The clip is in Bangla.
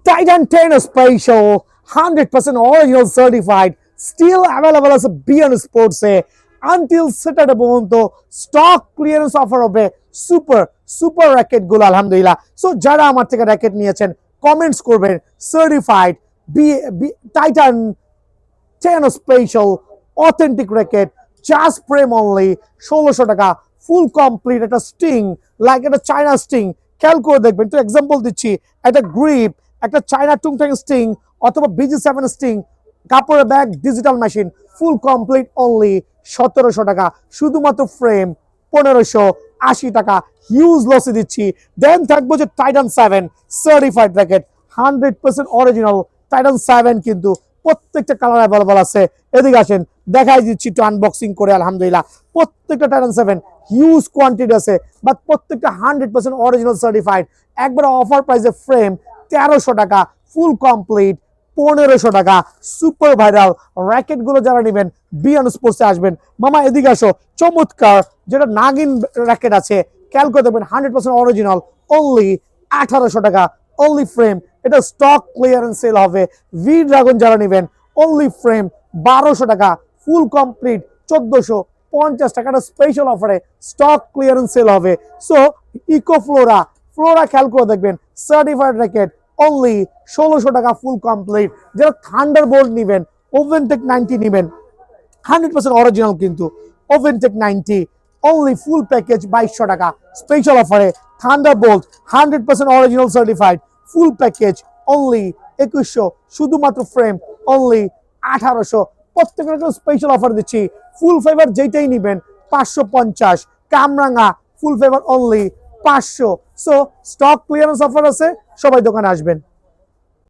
Titan 10 Special 100% original certified still available as a BN Sports until Saturday পর্যন্ত স্টক ক্লিয়ারেন্স অফার হবে সুপার র‍্যাকেট গুলো আলহামদুলিল্লাহ। সো যারা আমার থেকে র‍্যাকেট নিয়েছেন কমেন্টস করবেন certified Titan 10 Special authentic racket just frame only 1600 টাকা ফুল কমপ্লিট একটা স্টিং লাইক একটা চায়না স্টিং খেয়াল করে দেখবেন। তো এক্সাম্পল দিচ্ছি, একটা গ্রিপ, একটা চায়না টুংটাং স্টিং অথবা BG7 স্টিং, কাপড়ের bag, digital machine, full complete only 1700 টাকা, শুধুমাত্র ফ্রেম 1580 টাকা, হিউজ লসে দিচ্ছি। দেন থাকবো যে Titan 7 certified racket 100% original Titan 7, কিন্তু প্রত্যেকটা কালার অ্যাভেলেবল আছে। এদিকে আসেন দেখাই দিচ্ছি একটু আনবক্সিং করে আলহামদুলিল্লাহ। প্রত্যেকটা টাইটান 7 হিউজ কোয়ান্টিটি আছে, বাট প্রত্যেকটা 100% অরিজিনাল সার্টিফাইড। একবার অফার প্রাইসে ফ্রেম 1300 টাকা, ফুল কমপ্লিট 1500 টাকা। সুপার ভাইরাল র্যাকেট গুলো যারা নেবেন বিয়ন্ড স্পোর্টসে আসবেন। মামা এদিকে আসো, চমৎকার যেটা নাগিন র্যাকেট আছে খেয়াল করে দেখবেন 100% অরিজিনাল অনলি 1800 টাকা, অনলি ফ্রেম। এটা স্টক ক্লিয়ারেন্স সেল হবে। ভি ড্রাগন যারা নেবেন অনলি ফ্রেম 1200 টাকা, ফুল কমপ্লিট 1450 টাকা, স্পেশাল অফারে স্টক ক্লিয়ারেন্স সেল হবে। সো ইকো ফ্লোরা খেয়াল করে দেখবেন সার্টিফাইড র্যাকেট অনলি 1600 টাকা, ফুল কমপ্লিট। যারা থান্ডারবোল্ট নেবেন, ওভেনটেক 90 নেবেন 100% অরিজিনাল, কিন্তু ওভেনটেক 90 অনলি ফুল প্যাকেজ 2200 টাকা, স্পেশাল অফারে Thunderbolt 100% original certified full package only 2100, শুধুমাত্র ফ্রেম অনলি 1800। প্রত্যেকটা স্পেশাল অফার দিচ্ছি। ফুল ফেভার যেটাই নেবেন 550, কামরাঙ্গা ফুল ফেভার only 500। So stock clearance offer আছে, সবাই দোকানে আসবেন।